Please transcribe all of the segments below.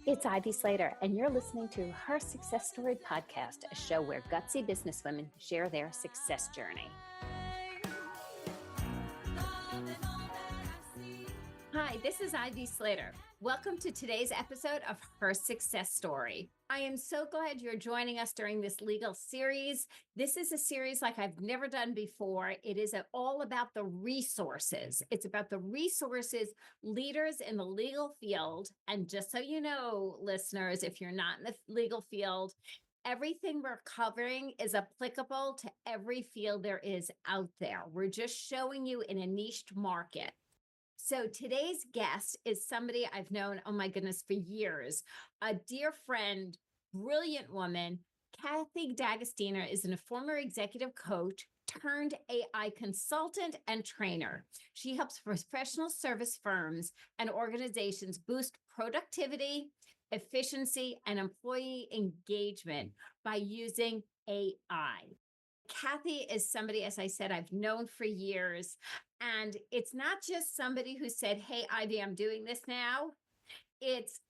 It's Ivy Slater, and you're listening to Her Success Story podcast, a show where gutsy businesswomen share their success journey. Hi, this is Ivy Slater. Welcome to today's episode of Her Success Story. I am so glad you're joining us during this legal series. This is a series like I've never done before. It is all about the resources. It's about the resources leaders in the legal field. And just so you know, listeners, if you're not in the legal field, everything we're covering is applicable to every field there is out there. We're just showing you in a niched market. So today's guest is somebody I've known, oh my goodness, for years. A dear friend, brilliant woman. Kathy D'Agostino is a former executive coach turned AI consultant and trainer. She helps professional service firms and organizations boost productivity, efficiency, and employee engagement by using AI. Kathy is somebody, as I said, I've known for years. And it's not just somebody who said, hey, Ivy, I'm doing this now. It's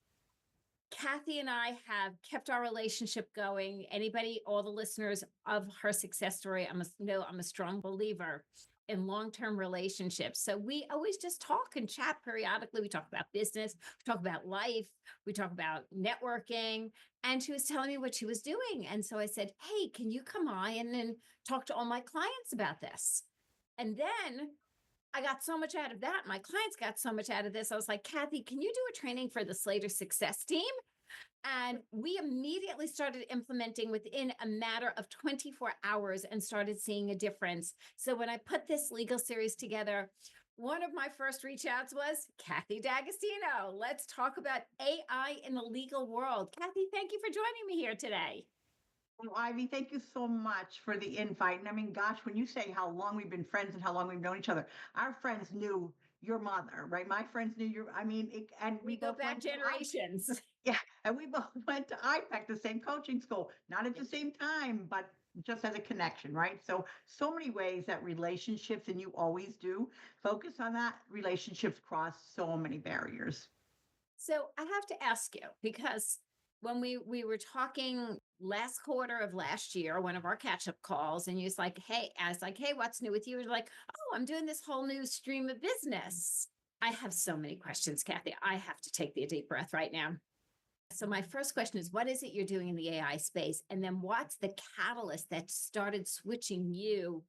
Kathy and I have kept our relationship going. Anybody, all the listeners of Her Success Story, I must know I'm a strong believer in long-term relationships. So we always just talk and chat periodically. We talk about business, we talk about life, we talk about networking. And she was telling me what she was doing. And so I said, hey, can you come on and talk to all my clients about this? And then I got so much out of that. My clients got so much out of this. I was like, Kathy, can you do a training for the Slater success team? And we immediately started implementing within a matter of 24 hours and started seeing a difference. So when I put this legal series together, one of my first reach outs was Kathy D'Agostino. Let's talk about AI in the legal world. Kathy, thank you for joining me here today. Well, Ivy, thank you so much for the invite. And I mean, gosh, when you say how long we've been friends and how long we've known each other, our friends knew your mother, right? My friends knew your, and We we go both back went to generations. yeah, and we both went to IPEC, the same coaching school, not at the same time, but just as a connection, right? So many ways that relationships, and you always do, focus on that, relationships cross so many barriers. So I have to ask you, because when we were talking last quarter of last year, one of our catch-up calls, and you was like, hey, I was like, hey, what's new with you? You're like, oh, I'm doing this whole new stream of business. I have so many questions, Kathy. I have to take the deep breath right now. So my first question is, what is it you're doing in the AI space? And then what's the catalyst that started switching you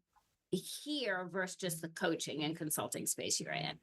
here versus just the coaching and consulting space you're in?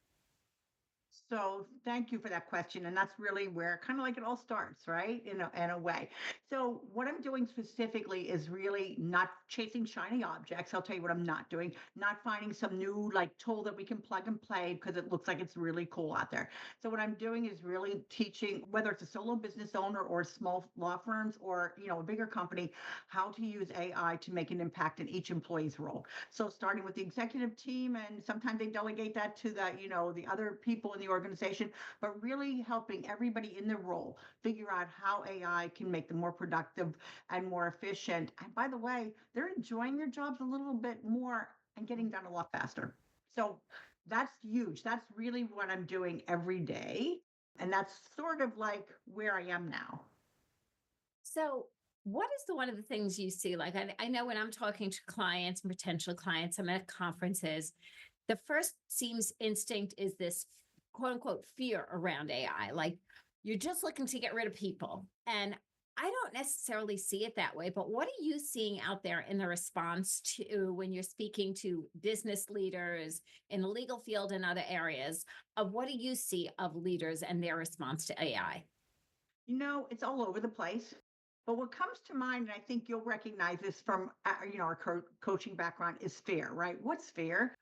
So thank you for that question. And that's really where kind of like it all starts, right? In a way. So what I'm doing specifically is really not chasing shiny objects. I'll tell you what I'm not doing, not finding some new like tool that we can plug and play because it looks like it's really cool out there. So what I'm doing is really teaching, whether it's a solo business owner or small law firms or, a bigger company, how to use AI to make an impact in each employee's role. So starting with the executive team, and sometimes they delegate that to the other people in the organization, but really helping everybody in the role figure out how AI can make them more productive and more efficient. And by the way, they're enjoying their jobs a little bit more and getting done a lot faster. So that's huge. That's really what I'm doing every day. And that's sort of like where I am now. So what is one of the things you see? Like, I know when I'm talking to clients and potential clients, I'm at conferences, the first seems instinct is this quote unquote fear around AI. Like you're just looking to get rid of people. And I don't necessarily see it that way, but what are you seeing out there in the response to when you're speaking to business leaders in the legal field and other areas of what do you see of leaders and their response to AI? It's all over the place. But what comes to mind, and I think you'll recognize this from our coaching background, is fear, right? What's fear?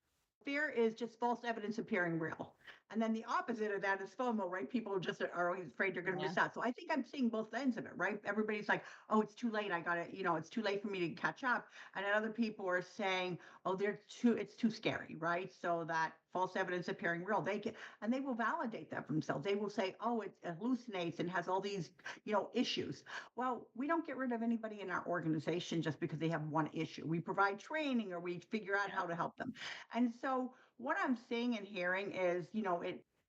Fear is just false evidence appearing real. And then the opposite of that is FOMO, right? People just are always afraid they're going to Yeah. miss out. So I think I'm seeing both ends of it, right? Everybody's like, oh, it's too late. I got to, it's too late for me to catch up. And then other people are saying, oh, it's too scary, right? So that false evidence appearing real, and they will validate that for themselves. They will say, oh, it hallucinates and has all these, issues. Well, we don't get rid of anybody in our organization just because they have one issue. We provide training or we figure out how to help them. And so what I'm seeing and hearing is,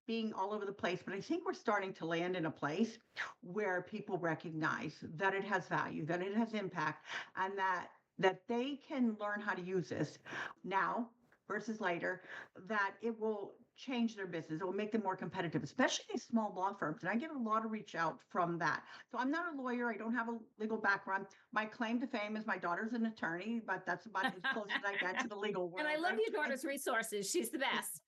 being all over the place, but I think we're starting to land in a place where people recognize that it has value, that it has impact, and that they can learn how to use this now versus later, that it will change their business. It will make them more competitive, especially these small law firms. And I get a lot of reach out from that. So I'm not a lawyer. I don't have a legal background. My claim to fame is my daughter's an attorney, but that's about as close as I get to the legal world. And I love Right? your daughter's resources. She's the best.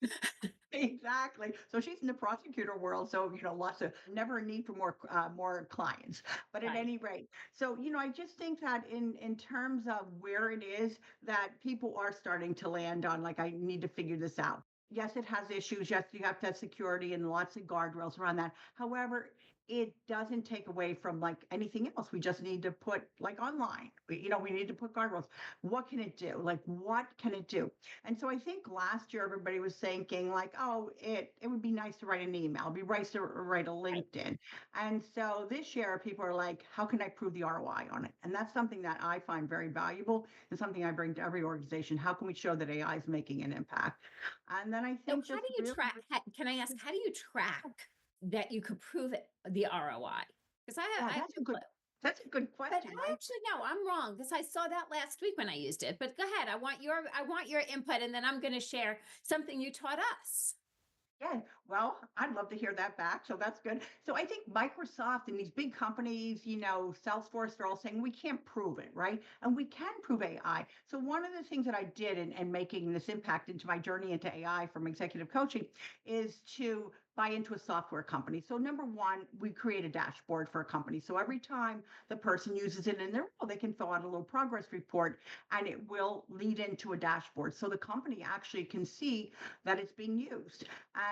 Exactly. So she's in the prosecutor world. So, lots of never a need for more clients. But at Right. any rate, so, I just think that in terms of where it is that people are starting to land on, like, I need to figure this out. Yes, it has issues. Yes, you have to have security and lots of guardrails around that. However, it doesn't take away from like anything else. We just need to put like online, we need to put guardrails. What can it do? Like, what can it do? And so I think last year everybody was thinking like, oh, it would be nice to write an email, it'd be nice to write a Right. LinkedIn. And so this year people are like, how can I prove the ROI on it? And that's something that I find very valuable and something I bring to every organization. How can we show that AI is making an impact? And then I So think how just do you really, track? Can I ask, how do you track that you could prove it, the ROI? Because yeah, I have no clue. that's a good But question, I right? actually no, I'm wrong because I saw that last week when I used it. But go ahead. I want your input, and then I'm going to share something you taught us. Yeah, well, I'd love to hear that back. So that's good. So I think Microsoft and these big companies, Salesforce, they're all saying we can't prove it, right? And we can prove AI. So one of the things that I did in making this impact into my journey into AI from executive coaching is to buy into a software company. So number one, we create a dashboard for a company. So every time the person uses it in their role, they can fill out a little progress report and it will lead into a dashboard. So the company actually can see that it's being used.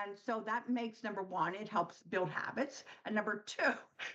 And so that makes number one, it helps build habits. And number two,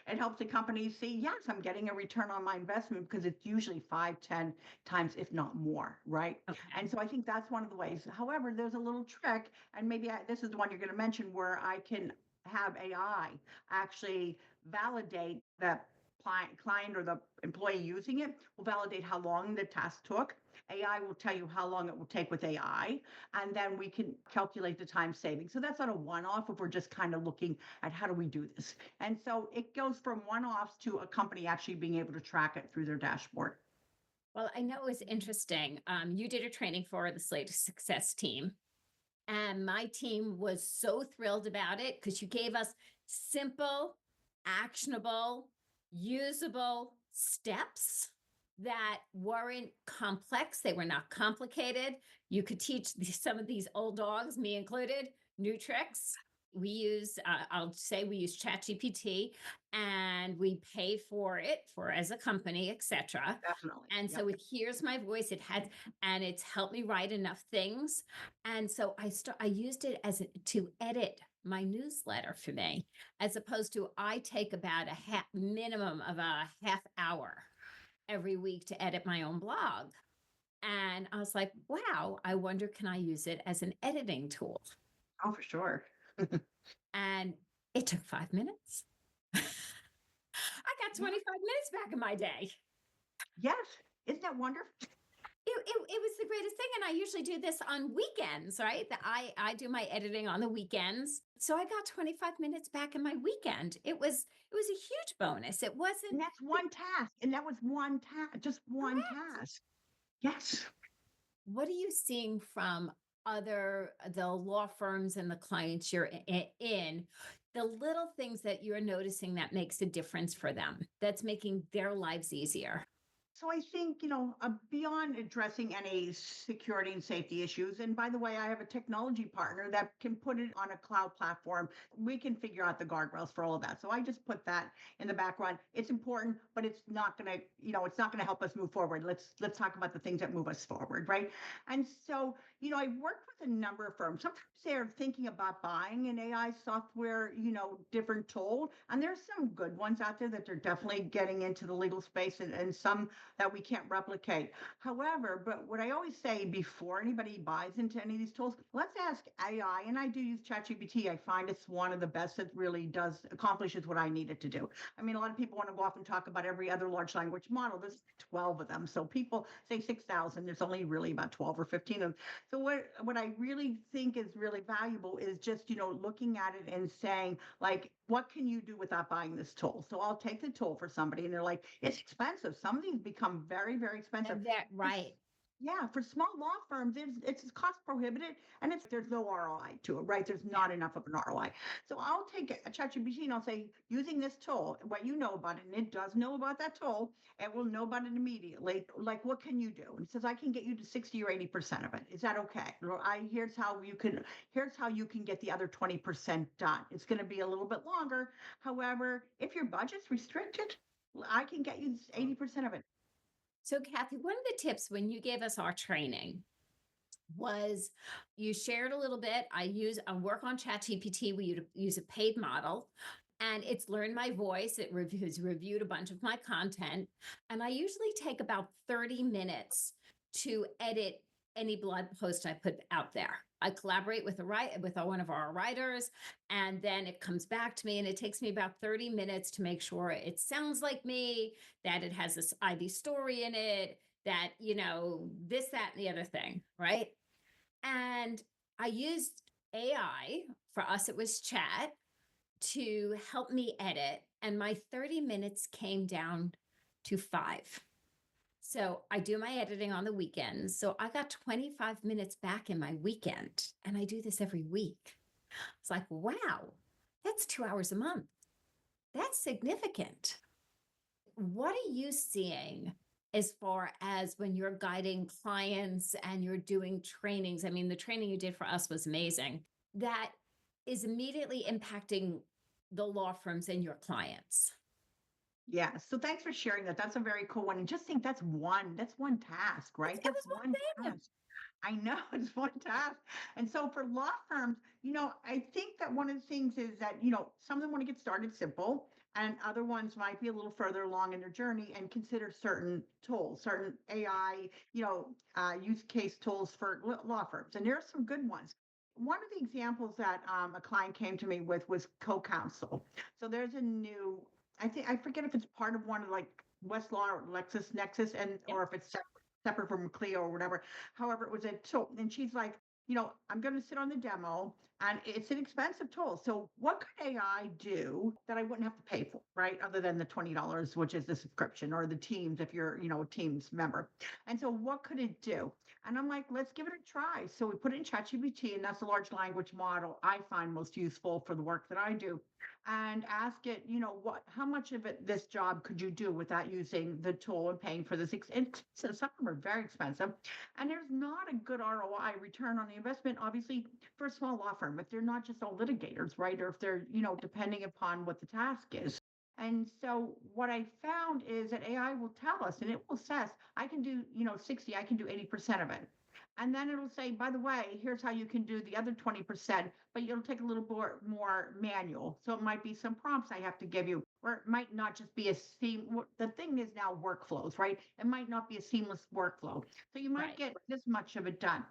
it helps the company see, yes, I'm getting a return on my investment because it's usually 5, 10 times, if not more, right? Okay. And so I think that's one of the ways. However, there's a little trick, and maybe this is the one you're going to mention, where I can have AI actually validate the client or the employee using it, will validate how long the task took. AI will tell you how long it will take with AI, and then we can calculate the time saving. So that's not a one-off if we're just kind of looking at how do we do this. And so it goes from one-offs to a company actually being able to track it through their dashboard. Well, I know it's interesting. You did a training for the Slater Success team, and my team was so thrilled about it because you gave us simple, actionable, usable steps that weren't complex. They were not complicated. You could teach some of these old dogs, me included, new tricks. I'll say we use ChatGPT, and we pay for it for as a company, etc. Definitely. And Yep. so it hears my voice. And it's helped me write enough things. And so I used it to edit my newsletter for me, as opposed to I take about a minimum of a half hour every week to edit my own blog. And I was like, wow, I wonder, can I use it as an editing tool? Oh, for sure. And it took 5 minutes. I got Yeah. 25 minutes back in my day. Yes. Isn't that wonderful? It was the greatest thing. And I usually do this on weekends, right? I do my editing on the weekends. So I got 25 minutes back in my weekend. It was a huge bonus. It wasn't And that's one task. And that was one task, just one correct. task. Yes. What are you seeing from the law firms and the clients you're in? The little things that you're noticing that makes a difference for them, that's making their lives easier. So I think, beyond addressing any security and safety issues, and by the way, I have a technology partner that can put it on a cloud platform. We can figure out the guardrails for all of that. So I just put that in the background. It's important, but it's not gonna help us move forward. Let's talk about the things that move us forward, right? And so, I worked with a number of firms. Sometimes they're thinking about buying an AI software, different tool. And there's some good ones out there that are definitely getting into the legal space, and some that we can't replicate. However, but what I always say before anybody buys into any of these tools, let's ask AI. And I do use ChatGPT. I find it's one of the best that really does accomplishes what I need it to do. I mean, a lot of people want to go off and talk about every other large language model. There's 12 of them. So people say 6,000. There's only really about 12 or 15 of them. So what I really think is really valuable is just, looking at it and saying, like, what can you do without buying this tool? So I'll take the tool for somebody and they're like, it's expensive. Some of these become very, very expensive. And that, right. Yeah, for small law firms, it's cost prohibitive and there's no ROI to it, right? There's not enough of an ROI. So I'll take a ChatGPT and I'll say, using this tool, what you know about it, and it does know about that tool, it will know about it immediately. Like, what can you do? And it says, I can get you to 60 or 80% of it. Is that okay? Or here's how you can get the other 20% done. It's going to be a little bit longer. However, if your budget's restricted, I can get you 80% of it. So, Kathy, one of the tips when you gave us our training was you shared a little bit. I work on ChatGPT. We use a paid model and it's learned my voice. It has reviewed a bunch of my content. And I usually take about 30 minutes to edit any blog post I put out there. I collaborate with one of our writers, and then it comes back to me, and it takes me about 30 minutes to make sure it sounds like me, that it has this ID story in it, that this, that, and the other thing, right? And I used AI, for us it was chat, to help me edit, and my 30 minutes came down to 5. So I do my editing on the weekends. So I got 25 minutes back in my weekend, and I do this every week. It's like, wow, that's 2 hours a month. That's significant. What are you seeing as far as when you're guiding clients and you're doing trainings? I mean, the training you did for us was amazing. That is immediately impacting the law firms and your clients. Yeah. So thanks for sharing that. That's a very cool one. And just think that's one task, right? It That's was one one thing. task. I know it's one task. And so for law firms, I think that one of the things is that, some of them want to get started simple and other ones might be a little further along in their journey and consider certain tools, certain AI, use case tools for law firms. And there are some good ones. One of the examples that a client came to me with was co-counsel. So there's a new, I forget if it's part of one of like Westlaw or LexisNexis Yep. or if it's separate from Clio or whatever. However, it was a tool. And she's like, I'm going to sit on the demo and it's an expensive tool. So what could AI do that I wouldn't have to pay for, right? Other than the $20, which is the subscription or the Teams, if you're, a Teams member. And so what could it do? And I'm like, let's give it a try. So we put it in ChatGPT, and that's a large language model I find most useful for the work that I do. And ask it, how much of this job could you do without using the tool and paying for this? Some of them are very expensive. And there's not a good ROI, return on the investment, obviously, for a small law firm, if they're not just all litigators, right? Or if they're, depending upon what the task is. And so what I found is that AI will tell us and it will assess, I can do, 60, I can do 80% of it. And then it'll say, by the way, here's how you can do the other 20%, but it'll take a little more manual. So it might be some prompts I have to give you, or it might not just be the thing is now workflows, right? It might not be a seamless workflow. So you might Right. get this much of it done.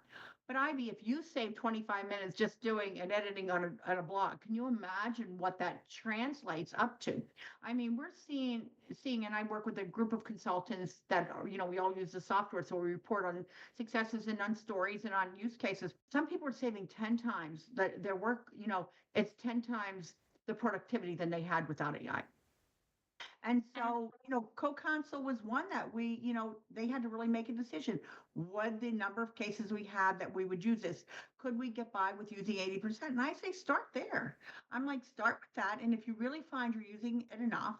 But Ivy, if you save 25 minutes just doing and editing on a blog, can you imagine what that translates up to? I mean, we're seeing, and I work with a group of consultants that are, we all use the software. So we report on successes and on stories and on use cases. Some people are saving 10 times their work, it's 10 times the productivity than they had without AI. And so, co-counsel was one that they had to really make a decision. What the number of cases we had that we would use this, could we get by with using 80%? And I say, start there. I'm like, start with that. And if you really find you're using it enough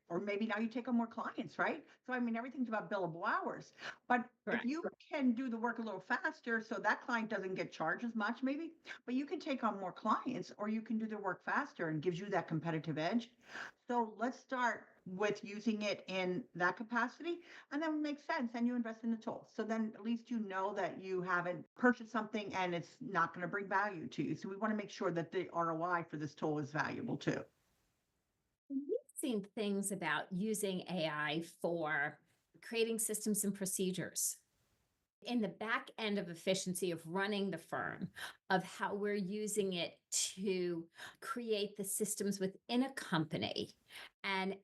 or maybe now you take on more clients, right? So, I mean, everything's about billable hours, but Correct. if you can do the work a little faster, so that client doesn't get charged as much, maybe, but you can take on more clients or you can do their work faster and gives you that competitive edge. So let's start with using it in that capacity, and then it makes sense. And you invest in the tool. So then at least you know that you haven't purchased something and it's not going to bring value to you. So we want to make sure that the ROI for this tool is valuable too. We've seen things about using AI for creating systems and procedures in the back end of efficiency of running the firm, of how we're using it to create the systems within a company and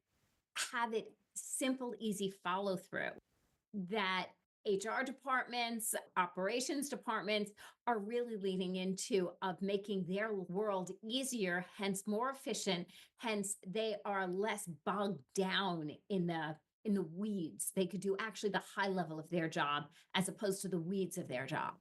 have it simple, easy follow through that HR departments, operations departments are really leaning into of making their world easier, hence more efficient, hence they are less bogged down in the weeds. They could do actually the high level of their job as opposed to the weeds of their job.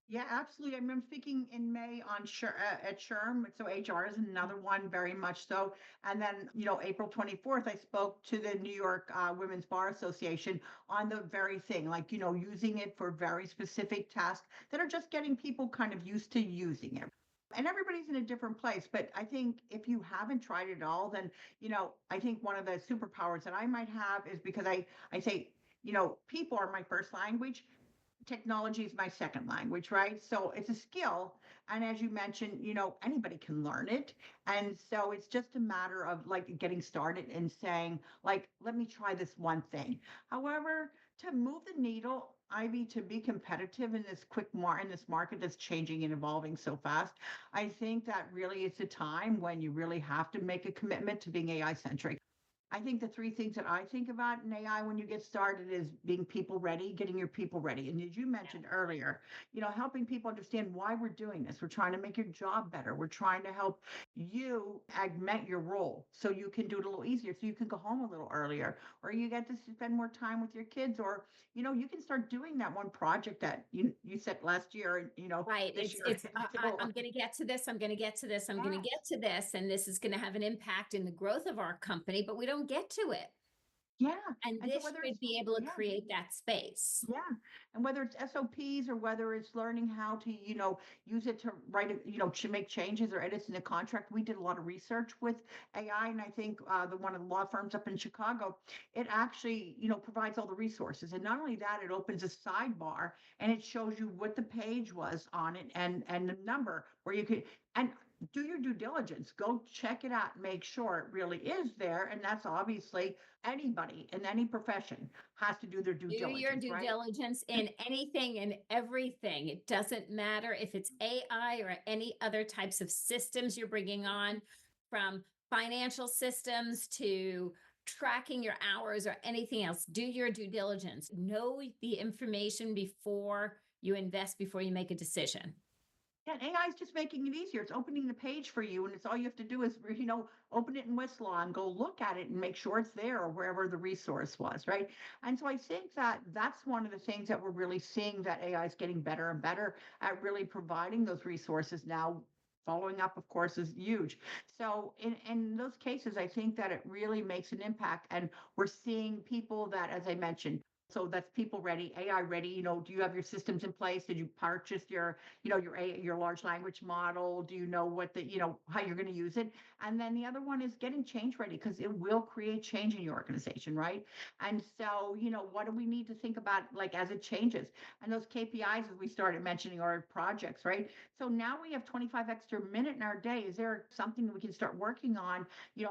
Yeah, absolutely. I remember speaking in May on at SHRM. So HR is another one, very much so. And then, April 24th, I spoke to the New York Women's Bar Association on the very thing, like, using it for very specific tasks that are just getting people kind of used to using it. And everybody's in a different place. But I think if you haven't tried it all, then, I think one of the superpowers that I might have is because I say, people are my first language, technology is my second language, right? So it's a skill. And as you mentioned, anybody can learn it. And so it's just a matter of like getting started and saying, like, let me try this one thing. However, to move the needle, Ivy, to be competitive in this in this market that's changing and evolving so fast, I think that really is a time when you really have to make a commitment to being AI centric. I think the three things that I think about in AI when you get started is being people ready, getting your people ready. And as you mentioned earlier, helping people understand why we're doing this. We're trying to make your job better. We're trying to help you augment your role so you can do it a little easier, so you can go home a little earlier, or you get to spend more time with your kids, or you can start doing that one project that you said last year, and Right. this year. It's I'm going to get to this. I'm going to get to this. I'm going to Yes. get to this. And this is going to have an impact in the growth of our company, but we don't get to it. Yeah. And And so this whether should it's, be able to yeah. create that space. Yeah. And whether it's SOPs or whether it's learning how to, use it to write, to make changes or edits in a contract. We did a lot of research with AI. And I think one of the law firms up in Chicago, it actually, provides all the resources. And not only that, it opens a sidebar and it shows you what the page was on it and the number where you could, and do your due diligence. Go check it out, make sure it really is there. And that's obviously anybody in any profession has to do their due Do your diligence, due right? diligence in anything and everything. It doesn't matter if it's AI or any other types of systems you're bringing on, from financial systems to tracking your hours or anything else. Do your due diligence. Know the information before you invest, before you make a decision. Yeah, and AI is just making it easier. It's opening the page for you, and it's all you have to do is, open it in Westlaw and go look at it and make sure it's there or wherever the resource was, right? And so I think that that's one of the things that we're really seeing, that AI is getting better and better at really providing those resources now. Following up, of course, is huge. So in those cases, I think that it really makes an impact. And we're seeing people that, as I mentioned, so that's people ready, AI ready. Do you have your systems in place? Did you purchase your large language model? Do you know how you're going to use it? And then the other one is getting change ready, because it will create change in your organization, right? And so, what do we need to think about, like, as it changes? And those KPIs, as we started mentioning, are projects, right? So now we have 25 extra minute in our day. Is there something we can start working on?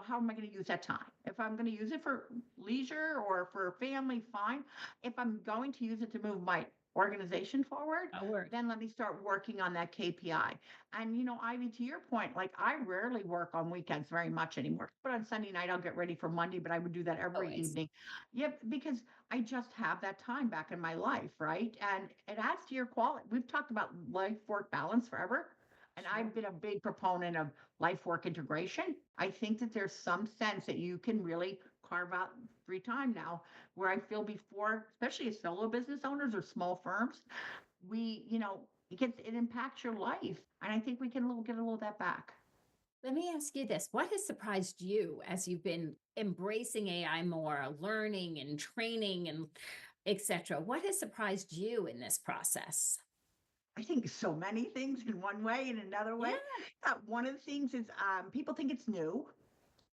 How am I going to use that time? If I'm going to use it for leisure or for family, fine. If I'm going to use it to move my organization forward, Forward. then let me start working on that KPI. And, Ivy, to your point, like, I rarely work on weekends very much anymore. But on Sunday night, I'll get ready for Monday, but I would do that every Always. evening. Yep, because I just have that time back in my life, right? And it adds to your quality. We've talked about life work balance forever. And Sure. I've been a big proponent of life work integration. I think that there's some sense that you can really carve out free time now, where I feel before, especially as solo business owners or small firms, it impacts your life. And I think we can get a little of that back. Let me ask you this. What has surprised you as you've been embracing AI more, learning and training and etc.? What has surprised you in this process? I think so many things in one way and another Yeah. way. One of the things is people think it's new.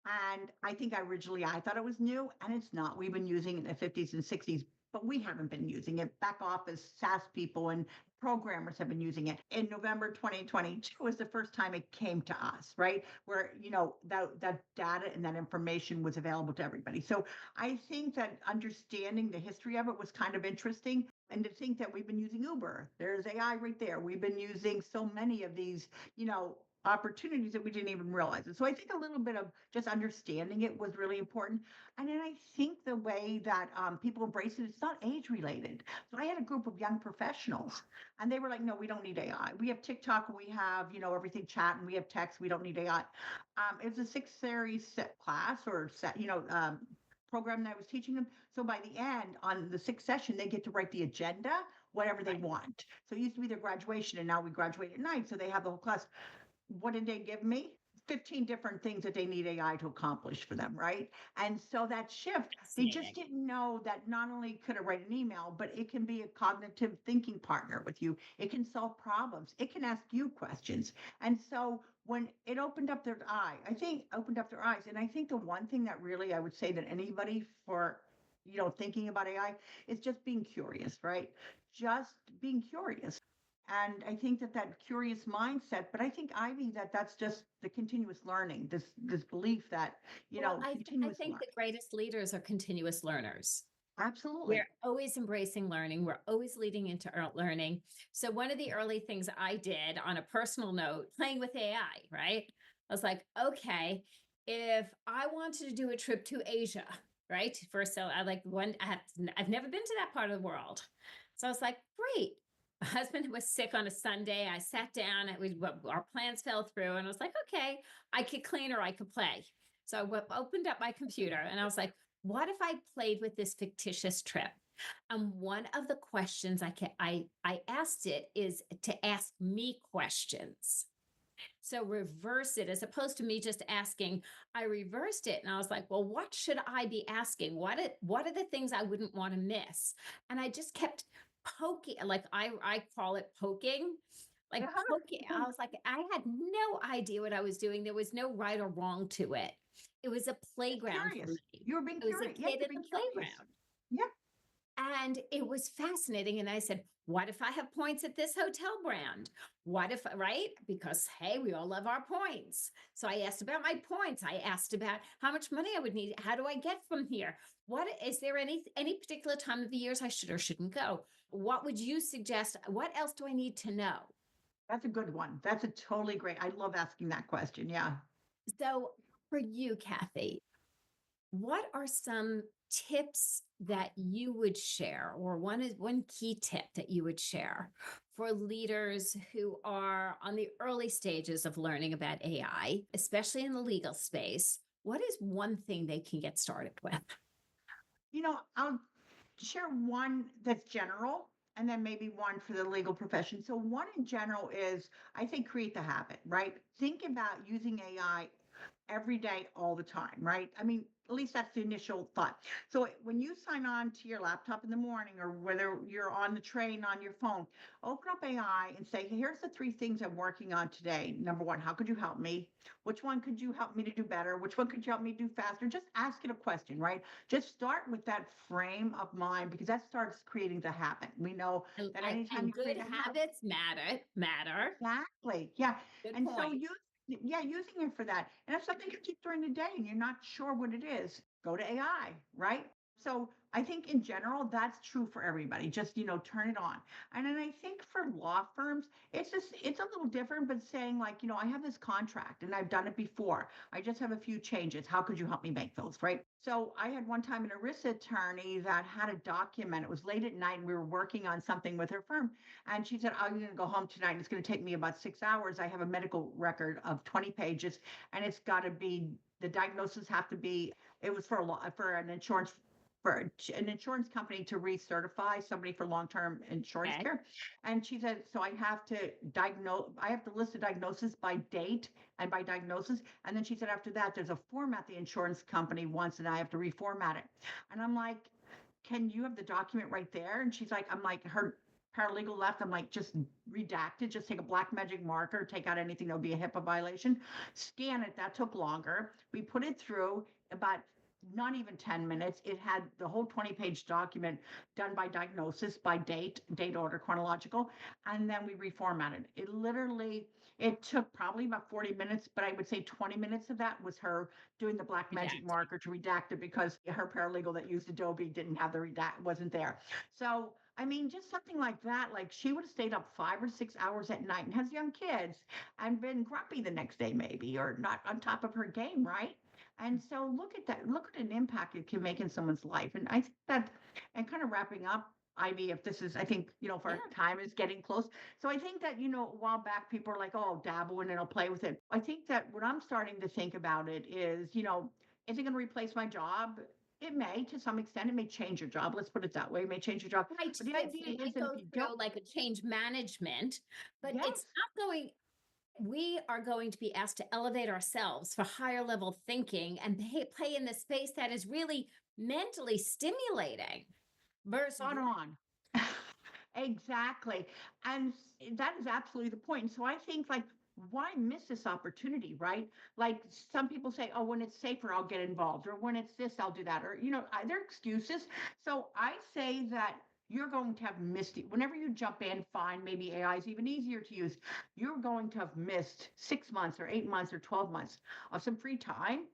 And I think I thought it was new, and it's not. We've been using it in the 50s and 60s but we haven't been using it. Back office SaaS people and programmers have been using it. In November 2022 was the first time it came to us, right? Where, that data and that information was available to everybody. So I think that understanding the history of it was kind of interesting. And to think that we've been using Uber, there's AI right there. We've been using so many of these, opportunities that we didn't even realize it. So I think a little bit of just understanding it was really important. And then I think the way that people embrace it, it's not age related. So I had a group of young professionals and they were like, no, we don't need AI. We have TikTok and we have, everything chat and we have text. We don't need AI. It was a 6 series set class or set, program that I was teaching them. So by the end, on the sixth session, they get to write the agenda, whatever they want. So it used to be their graduation, and now we graduate at night. So they have the whole class. What did they give me? 15 different things that they need AI to accomplish for them, right? And so that shift, they just didn't know that not only could it write an email, but it can be a cognitive thinking partner with you. It can solve problems. It can ask you questions. And so when it opened up their eye, I think opened up their eyes. And I think the one thing that really I would say that anybody for thinking about AI is just being curious, right? Just being curious. And I think that curious mindset, but I think, Ivy, that's just the continuous learning, this belief that, I continuous think the learning. greatest leaders are continuous learners. Absolutely. We're always embracing learning. We're always leading into learning. So one of the early things I did on a personal note, playing with AI, right? I was like, okay, if I wanted to do a trip to Asia, right? First, so I've never been to that part of the world. So I was like, great. My husband was sick on a Sunday. I sat down. Our plans fell through, and I was like, okay, I could clean or I could play. So I opened up my computer, and I was like, what if I played with this fictitious trip? And one of the questions I asked it is to ask me questions. So reverse it as opposed to me just asking, I reversed it and I was like, well, what should I be asking? What are the things I wouldn't want to miss? And I just kept poking, like I call it poking, like poking. I was like, I had no idea what I was doing. There was no right or wrong to it. It was a playground for Curious. me. You were being It was a curious. Yeah, kid you're at the being curious. playground. Yeah. And it was fascinating. And I said, what if I have points at this hotel brand? What if, right? Because, hey, we all love our points. So I asked about my points. I asked about how much money I would need. How do I get from here? What is there any particular time of the years I should or shouldn't go? What would you suggest? What else do I need to know? That's a good one. That's a totally great. I love asking that question. Yeah. So for you, Kathy, what are some tips that you would share, or one key tip that you would share for leaders who are on the early stages of learning about AI, especially in the legal space? What is one thing they can get started with? I'll share one that's general and then maybe one for the legal profession. So one in general is, I think, create the habit, right? Think about using AI every day, all the time, right? I mean, at least that's the initial thought. So when you sign on to your laptop in the morning or whether you're on the train on your phone, open up AI and say, here's the 3 things I'm working on today. Number one, how could you help me? Which one could you help me to do better? Which one could you help me do faster? Just ask it a question, right? Just start with that frame of mind because that starts creating the habit. We know that anytime And you good create a habit, habits matter. exactly. Yeah. Good And so point. using it for that. And if something comes up during the day and you're not sure what it is, go to AI, right? So I think in general, that's true for everybody. Just, turn it on. And then I think for law firms, it's a little different, but saying like, I have this contract and I've done it before. I just have a few changes. How could you help me make those, right? So I had one time an ERISA attorney that had a document. It was late at night and we were working on something with her firm. And she said, I'm going to go home tonight. It's going to take me about 6 hours. I have a medical record of 20 pages and it's got to be, the diagnosis have to be, it was for an insurance company to recertify somebody for long-term insurance Okay. care. And she said, so I have to list the diagnosis by date and by diagnosis. And then she said, after that, there's a format the insurance company wants and I have to reformat it. And I'm like, can you have the document right there? And she's like, I'm like, her paralegal left. I'm like, just redact it, just take a black magic marker, take out anything that would be a HIPAA violation, scan it. That took longer. We put it through about not even 10 minutes. It had the whole 20-page document done by diagnosis, by date order, chronological, and then we reformatted. It took probably about 40 minutes, but I would say 20 minutes of that was her doing the black magic Redacting. marker to redact it because her paralegal that used Adobe didn't have the redact, wasn't there. So, I mean, just something like that. Like she would have stayed up 5 or 6 hours at night and has young kids and been grumpy the next day, maybe, or not on top of her game, right? And so look at that. Look at an impact it can make in someone's life. And I think that, and kind of wrapping up, Ivy, if this is, I think, if Yeah. our time is getting close. So I think that, a while back, people are like, oh, dabble in it, I'll play with it. I think that what I'm starting to think about it is, is it going to replace my job? It may, to some extent, it may change your job. Let's put it that way. It may change your job. Right. But the It idea is might that if go you don't, through like a change management, but it's yes, not going. We are going to be asked to elevate ourselves for higher level thinking and play in the space that is really mentally stimulating versus spot on. Exactly. And that is absolutely the point. And so I think, like, why miss this opportunity, right? Like some people say, oh, when it's safer, I'll get involved, or when it's this, I'll do that, or, there are excuses. So I say that you're going to have missed it. Whenever you jump in, fine, maybe AI is even easier to use. You're going to have missed 6 months or 8 months or 12 months of some free time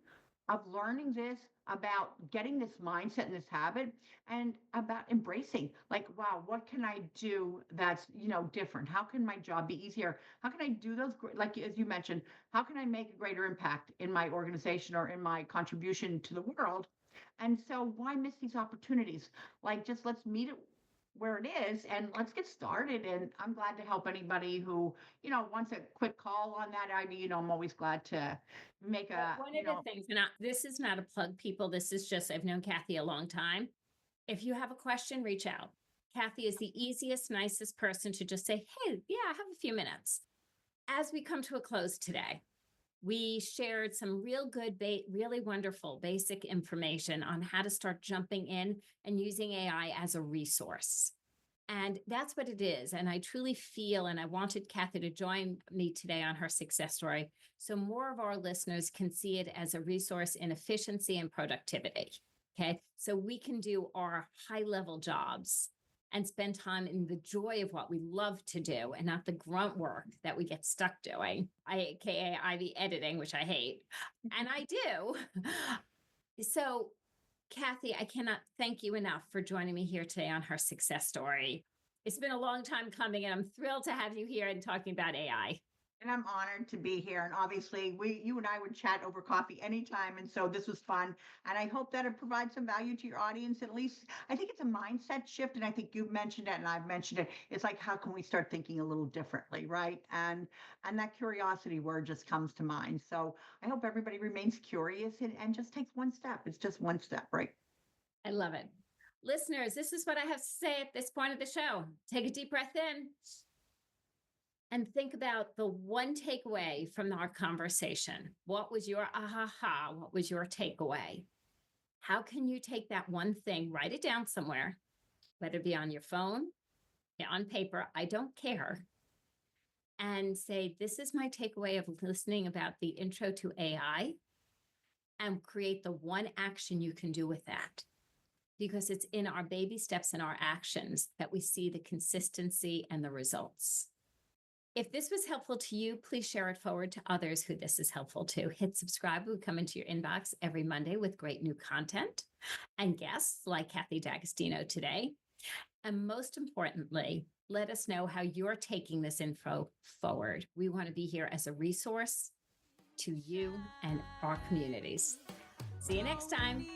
of learning this, about getting this mindset and this habit, and about embracing, like, wow, what can I do that's different? How can my job be easier? How can I do those like, as you mentioned, how can I make a greater impact in my organization or in my contribution to the world? And so why miss these opportunities? Like, just let's meet it where it is and let's get started. And I'm glad to help anybody who wants a quick call on that. I'm always glad to make Well, a one of the things, and this is not a plug, people. This is just, I've known Kathy a long time. If you have a question, reach out. Kathy is the easiest, nicest person to just say, hey, yeah, I have a few minutes. As we come to a close today, we shared some real good, really wonderful basic information on how to start jumping in and using AI as a resource. And that's what it is. And I truly feel, and I wanted Kathy to join me today on her success story, so more of our listeners can see it as a resource in efficiency and productivity. Okay. So we can do our high level jobs and spend time in the joy of what we love to do and not the grunt work that we get stuck doing, aka Ivy editing, which I hate. And I do. So Kathy, I cannot thank you enough for joining me here today on her success story. It's been a long time coming, and I'm thrilled to have you here and talking about AI. And I'm honored to be here. And obviously, you and I would chat over coffee anytime. And so this was fun. And I hope that it provides some value to your audience. At least, I think it's a mindset shift. And I think you've mentioned it, and I've mentioned it. It's like, how can we start thinking a little differently, right? And that curiosity word just comes to mind. So I hope everybody remains curious and just takes one step. It's just one step, right? I love it. Listeners, this is what I have to say at this point of the show. Take a deep breath in and think about the one takeaway from our conversation. What was your aha? What was your takeaway? How can you take that one thing, write it down somewhere, whether it be on your phone, on paper, I don't care, and say, this is my takeaway of listening about the intro to AI, and create the one action you can do with that. Because it's in our baby steps and our actions that we see the consistency and the results. If this was helpful to you, please share it forward to others who this is helpful to. Hit subscribe. We come into your inbox every Monday with great new content and guests like Kathy D'Agostino today. And most importantly, let us know how you're taking this info forward. We want to be here as a resource to you and our communities. See you next time.